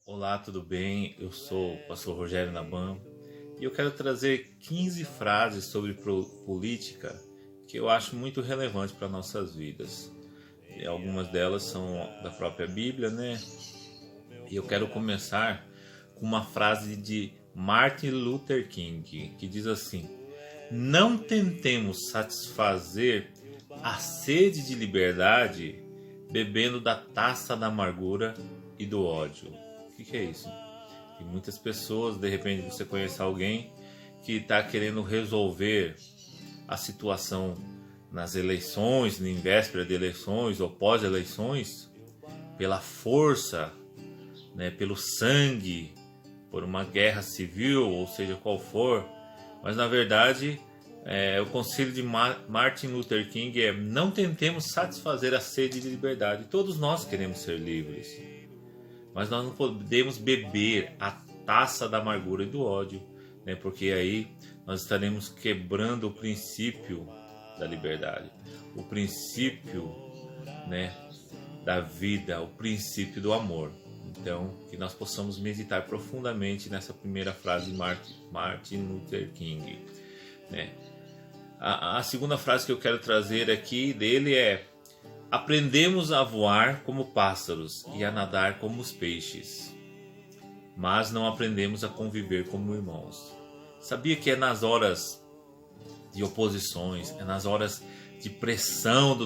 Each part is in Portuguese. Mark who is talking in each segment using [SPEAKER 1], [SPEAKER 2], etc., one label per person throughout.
[SPEAKER 1] Olá, tudo bem? Eu sou o pastor Rogério Naban e eu quero trazer 15 frases sobre política que eu acho muito relevante para nossas vidas. E algumas delas são da própria Bíblia, né? E eu quero começar com uma frase de Martin Luther King, que diz assim: não tentemos satisfazer a sede de liberdade bebendo da taça da amargura e do ódio. O que é isso? Tem muitas pessoas, de repente você conhece alguém que está querendo resolver a situação nas eleições, em véspera de eleições ou pós-eleições, pela força, né, pelo sangue, por uma guerra civil, ou seja, qual for. Mas na verdade, o conselho de Martin Luther King é: não tentemos satisfazer a sede de liberdade. Todos nós queremos ser livres, mas nós não podemos beber a taça da amargura e do ódio, né? Porque aí nós estaremos quebrando o princípio da liberdade, o princípio, né, da vida, o princípio do amor. Então, que nós possamos meditar profundamente nessa primeira frase de Martin Luther King, né? A segunda frase que eu quero trazer aqui dele é: aprendemos a voar como pássaros e a nadar como os peixes, mas não aprendemos a conviver como irmãos. Sabia que é nas horas de oposições, é nas horas de pressão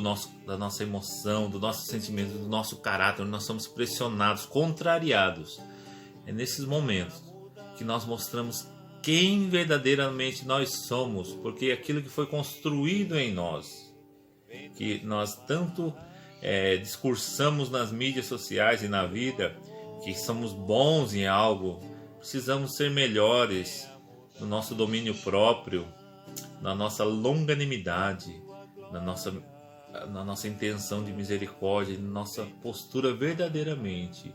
[SPEAKER 1] da nossa emoção, do nosso sentimento, do nosso caráter, onde nós somos pressionados, contrariados. É nesses momentos que nós mostramos quem verdadeiramente nós somos, porque aquilo que foi construído em nós, que nós tanto discursamos nas mídias sociais e na vida, que somos bons em algo, precisamos ser melhores no nosso domínio próprio, na nossa longanimidade, na nossa intenção de misericórdia, na nossa postura verdadeiramente,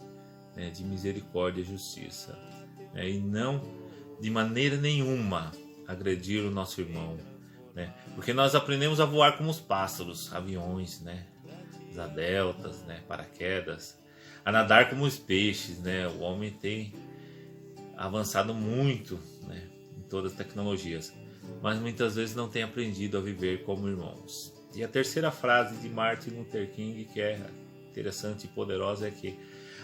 [SPEAKER 1] né, de misericórdia e justiça, né, e não de maneira nenhuma agredir o nosso irmão, né, porque nós aprendemos a voar como os pássaros, aviões, né, asa deltas, né, paraquedas, a nadar como os peixes, né. O homem tem avançado muito, né, em todas as tecnologias, mas muitas vezes não tem aprendido a viver como irmãos. E a terceira frase de Martin Luther King, que é interessante e poderosa, é que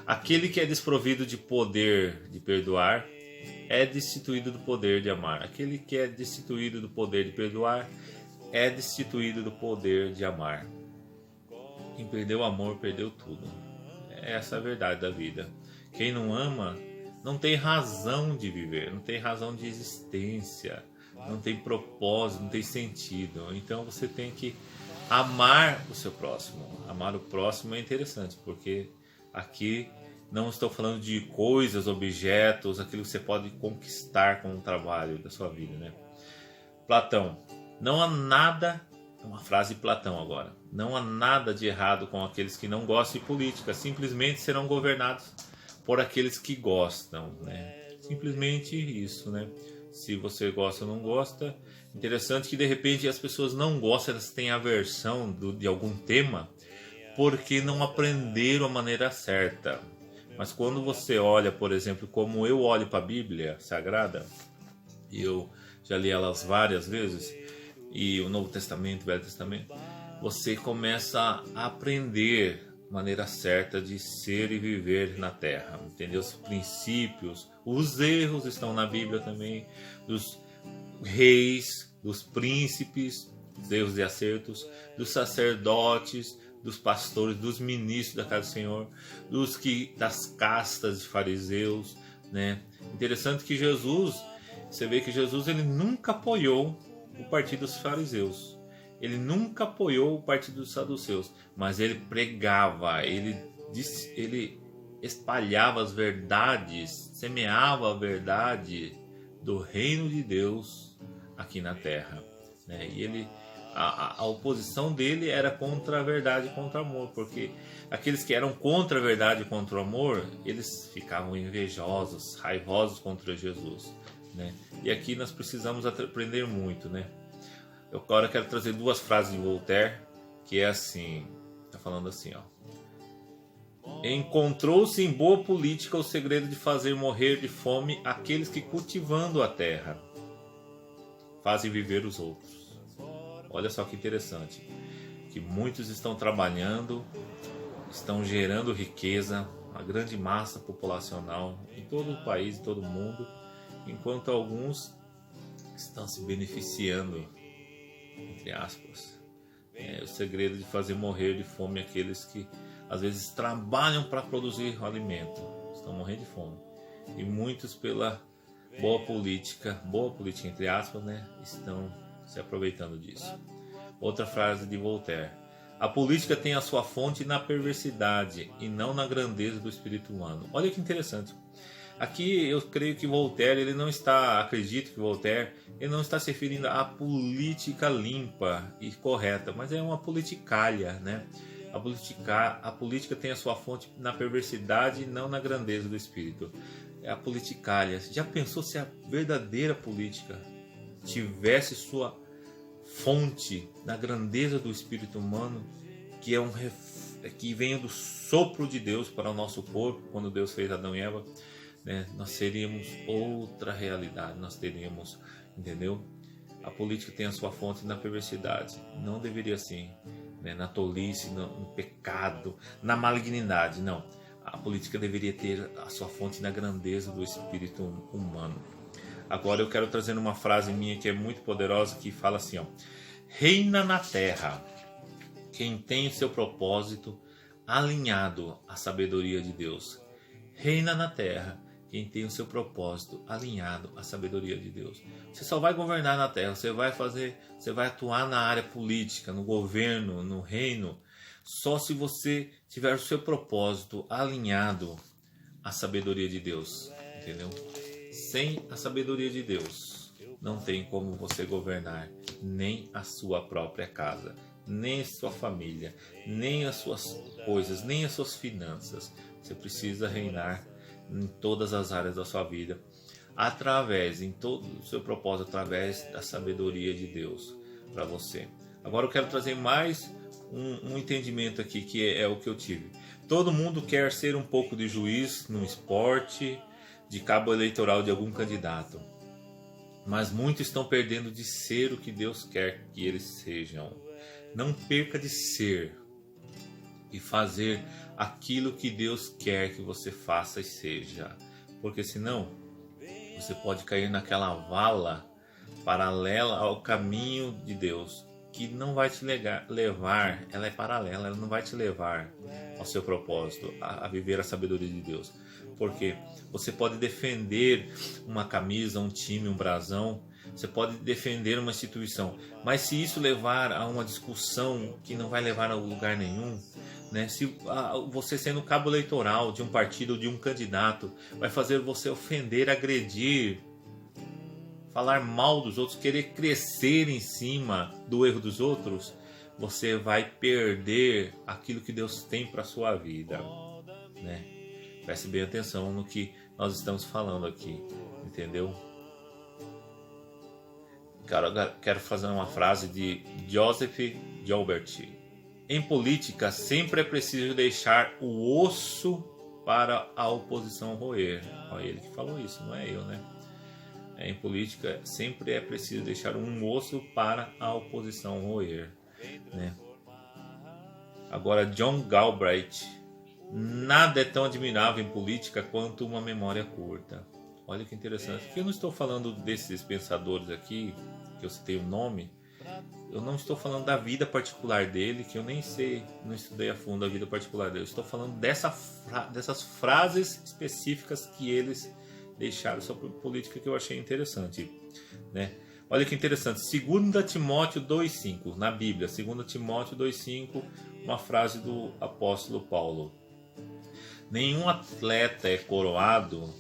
[SPEAKER 1] aquele que é desprovido de poder de perdoar é destituído do poder de amar. Aquele que é destituído do poder de perdoar é destituído do poder de amar. Quem perdeu o amor perdeu tudo. Essa é a verdade da vida. Quem não ama não tem razão de viver, não tem razão de existência, não tem propósito, não tem sentido. Então você tem que amar o seu próximo. Amar o próximo é interessante, porque aqui não estou falando de coisas, objetos, aquilo que você pode conquistar com o trabalho da sua vida, né? Platão: não há nada, uma frase de Platão agora, não há nada de errado com aqueles que não gostam de política, simplesmente serão governados por aqueles que gostam, né? Simplesmente isso, né? Se você gosta ou não gosta. Interessante que de repente as pessoas não gostam, elas têm aversão de algum tema porque não aprenderam a maneira certa. Mas quando você olha, por exemplo, como eu olho para a Bíblia Sagrada, e eu já li elas várias vezes, e o Novo Testamento, o Velho Testamento, você começa a aprender a maneira certa de ser e viver na Terra, entendeu? Os princípios, os erros estão na Bíblia também, dos reis, dos príncipes, os erros e acertos, dos sacerdotes, dos pastores, dos ministros da casa do Senhor, das castas de fariseus, né? Interessante que Jesus, você vê que Jesus ele nunca apoiou o partido dos fariseus, ele nunca apoiou o partido dos saduceus, mas ele pregava, ele espalhava as verdades, semeava a verdade do reino de Deus aqui na terra, né? E a oposição dele era contra a verdade e contra o amor, porque aqueles que eram contra a verdade e contra o amor, eles ficavam invejosos, raivosos contra Jesus, né? E aqui nós precisamos aprender muito, né? Eu agora quero trazer duas frases de Voltaire, que é assim, tá falando assim, ó: Encontrou-se em boa política o segredo de fazer morrer de fome aqueles que, cultivando a terra, fazem viver os outros. Olha só que interessante, que muitos estão trabalhando, estão gerando riqueza, uma grande massa populacional em todo o país, em todo o mundo, enquanto alguns estão se beneficiando, entre aspas. É o segredo de fazer morrer de fome aqueles que às vezes trabalham para produzir o alimento, estão morrendo de fome. E muitos, pela boa política entre aspas, né, estão se aproveitando disso. Outra frase de Voltaire: a política tem a sua fonte na perversidade e não na grandeza do espírito humano. Olha que interessante. Aqui eu creio que Voltaire, acredito que Voltaire, ele não está se referindo à política limpa e correta, mas é uma politicalha, né? A política tem a sua fonte na perversidade e não na grandeza do espírito. É a politicalha. Já pensou se a verdadeira política tivesse sua fonte na grandeza do espírito humano, que vem do sopro de Deus para o nosso corpo, quando Deus fez Adão e Eva, né? Nós seríamos outra realidade, nós teríamos, entendeu? A política tem a sua fonte na perversidade, não deveria assim, né? Na tolice, no pecado, na malignidade, não. A política deveria ter a sua fonte na grandeza do espírito humano. Agora eu quero trazer uma frase minha que é muito poderosa, que fala assim, ó: reina na terra quem tem o seu propósito alinhado à sabedoria de Deus. Reina na terra quem tem o seu propósito alinhado à sabedoria de Deus. Você só vai governar na terra, você vai atuar na área política, no governo, no reino, só se você tiver o seu propósito alinhado à sabedoria de Deus, entendeu? Sem a sabedoria de Deus, não tem como você governar nem a sua própria casa, nem a sua família, nem as suas coisas, nem as suas finanças. Você precisa reinar em todas as áreas da sua vida, em todo o seu propósito, através da sabedoria de Deus para você. Agora eu quero trazer mais um entendimento aqui, que é o que eu tive. Todo mundo quer ser um pouco de juiz no esporte, de cabo eleitoral de algum candidato, mas muitos estão perdendo de ser o que Deus quer que eles sejam. Não perca de ser e fazer aquilo que Deus quer que você faça e seja, porque senão você pode cair naquela vala paralela ao caminho de Deus, que não vai te levar, ela é paralela, ela não vai te levar ao seu propósito, a viver a sabedoria de Deus. Porque você pode defender uma camisa, um time, um brasão, você pode defender uma instituição, mas se isso levar a uma discussão que não vai levar a lugar nenhum, né? Se você sendo cabo eleitoral de um partido ou de um candidato vai fazer você ofender, agredir, falar mal dos outros, querer crescer em cima do erro dos outros, você vai perder aquilo que Deus tem para a sua vida, né? Preste bem atenção no que nós estamos falando aqui, entendeu? Quero fazer uma frase de Joseph Joubert. Em política, sempre é preciso deixar o osso para a oposição roer. Olha, ele que falou isso, não é eu, né? Em política, sempre é preciso deixar um osso para a oposição roer, né? Agora, John Galbraith: nada é tão admirável em política quanto uma memória curta. Olha que interessante. Porque eu não estou falando desses pensadores aqui, que eu citei o nome. Eu não estou falando da vida particular dele, que eu nem sei, não estudei a fundo a vida particular dele. Eu estou falando dessas frases específicas que eles deixaram sobre política, que eu achei interessante, né? Olha que interessante. 2 Timóteo 2,5, na Bíblia, 2 Timóteo 2,5, uma frase do apóstolo Paulo: nenhum atleta é coroado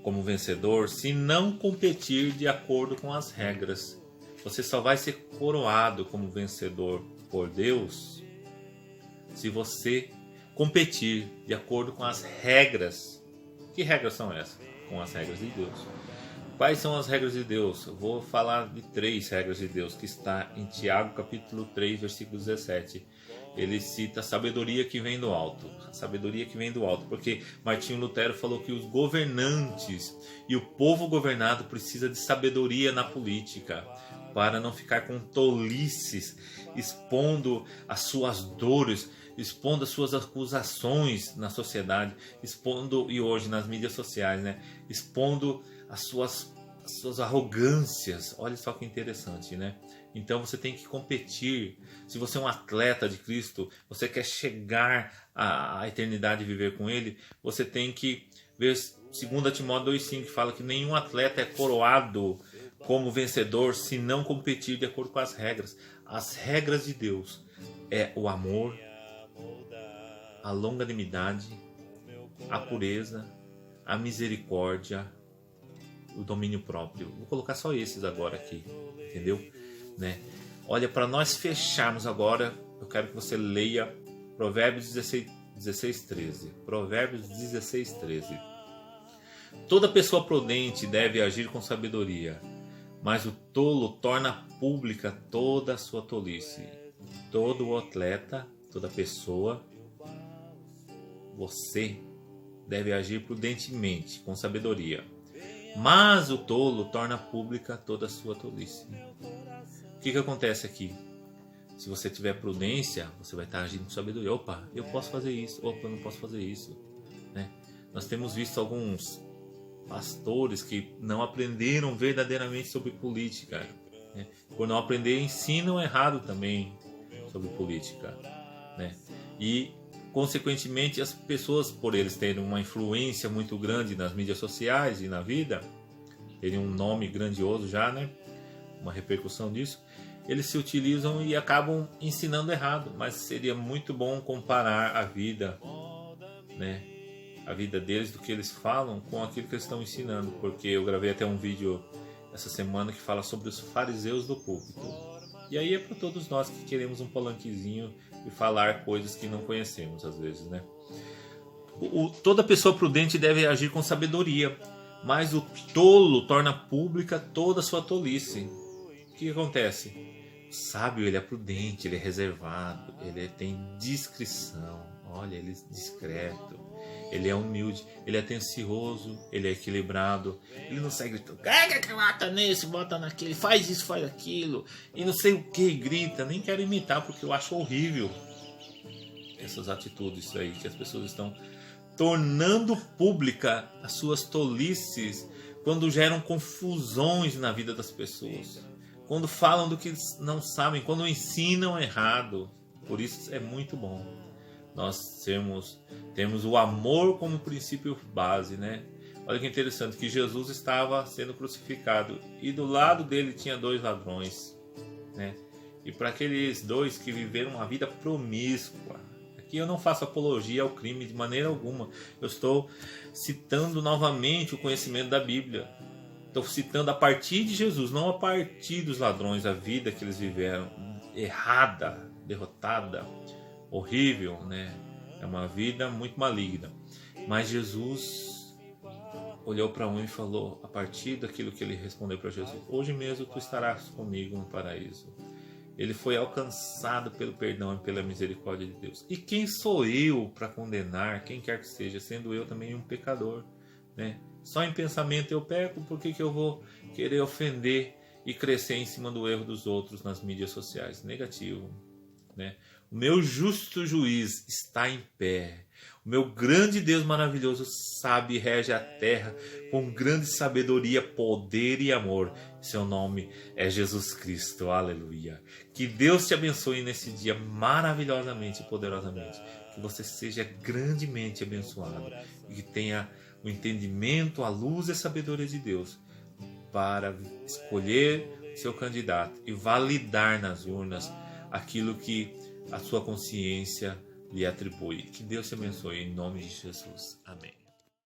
[SPEAKER 1] como vencedor se não competir de acordo com as regras. Você só vai ser coroado como vencedor por Deus se você competir de acordo com as regras. Que regras são essas? Com as regras de Deus. Quais são as regras de Deus? Eu vou falar de 3 regras de Deus, que está em Tiago capítulo 3, versículo 17. ele cita a sabedoria que vem do alto. A sabedoria que vem do alto, porque Martinho Lutero falou que os governantes e o povo governado precisa de sabedoria na política, para não ficar com tolices, expondo as suas dores, expondo as suas acusações na sociedade, expondo, e hoje nas mídias sociais, né? Expondo as suas arrogâncias. Olha só que interessante, né? Então você tem que competir. Se você é um atleta de Cristo, você quer chegar à eternidade e viver com Ele, você tem que ver 2 Timóteo 2,5, que fala que nenhum atleta é coroado como vencedor se não competir de acordo com as regras. As regras de Deus é o amor, a longanimidade, a pureza, a misericórdia, o domínio próprio. Vou colocar só esses agora aqui, entendeu? Né? Olha, para nós fecharmos agora, eu quero que você leia Provérbios 16:13. Provérbios 16:13. Toda pessoa prudente deve agir com sabedoria, mas o tolo torna pública toda a sua tolice. Todo atleta, toda pessoa, você deve agir prudentemente, com sabedoria, mas o tolo torna pública toda a sua tolice. O que acontece aqui? Se você tiver prudência, você vai estar agindo com sabedoria. Opa, eu posso fazer isso. Opa, eu não posso fazer isso. Né? Nós temos visto alguns pastores que não aprenderam verdadeiramente sobre política. Né? Por não aprender, ensinam errado também sobre política. Né? E, consequentemente, as pessoas, por eles terem uma influência muito grande nas mídias sociais e na vida, terem um nome grandioso já, né? Uma repercussão disso, eles se utilizam e acabam ensinando errado. Mas seria muito bom comparar a vida, né, a vida deles, do que eles falam, com aquilo que eles estão ensinando. Porque eu gravei até um vídeo essa semana que fala sobre os fariseus do púlpito. E aí é para todos nós que queremos um palanquezinho e falar coisas que não conhecemos às vezes, né? Toda pessoa prudente deve agir com sabedoria, mas o tolo torna pública toda a sua tolice. O que acontece? O sábio, ele é prudente, ele é reservado, ele tem discrição. Olha, ele é discreto, ele é humilde, ele é atencioso, ele é equilibrado. Ele não sai gritando, bota nesse, bota naquele, faz isso, faz aquilo, e não sei o que, grita. Nem quero imitar porque eu acho horrível essas atitudes aí que as pessoas estão tornando pública as suas tolices quando geram confusões na vida das pessoas, quando falam do que não sabem, quando ensinam errado. Por isso é muito bom nós temos o amor como princípio base, né? Olha que interessante, que Jesus estava sendo crucificado e do lado dele tinha 2 ladrões, né? E para aqueles 2 que viveram uma vida promíscua, aqui eu não faço apologia ao crime de maneira alguma, eu estou citando novamente o conhecimento da Bíblia. Estou citando a partir de Jesus, não a partir dos ladrões, a vida que eles viveram, errada, derrotada, horrível, né? É uma vida muito maligna. Mas Jesus olhou para um e falou, a partir daquilo que ele respondeu para Jesus: hoje mesmo tu estarás comigo no paraíso. Ele foi alcançado pelo perdão e pela misericórdia de Deus. E quem sou eu para condenar quem quer que seja, sendo eu também um pecador, né? Só em pensamento eu peco, por que eu vou querer ofender e crescer em cima do erro dos outros nas mídias sociais? Negativo, né? O meu justo juiz está em pé. O meu grande Deus maravilhoso sabe e rege a terra com grande sabedoria, poder e amor. Seu nome é Jesus Cristo. Aleluia. Que Deus te abençoe nesse dia maravilhosamente e poderosamente. Que você seja grandemente abençoado e que tenha o entendimento, a luz e a sabedoria de Deus para escolher seu candidato e validar nas urnas aquilo que a sua consciência lhe atribui. Que Deus te abençoe em nome de Jesus. Amém.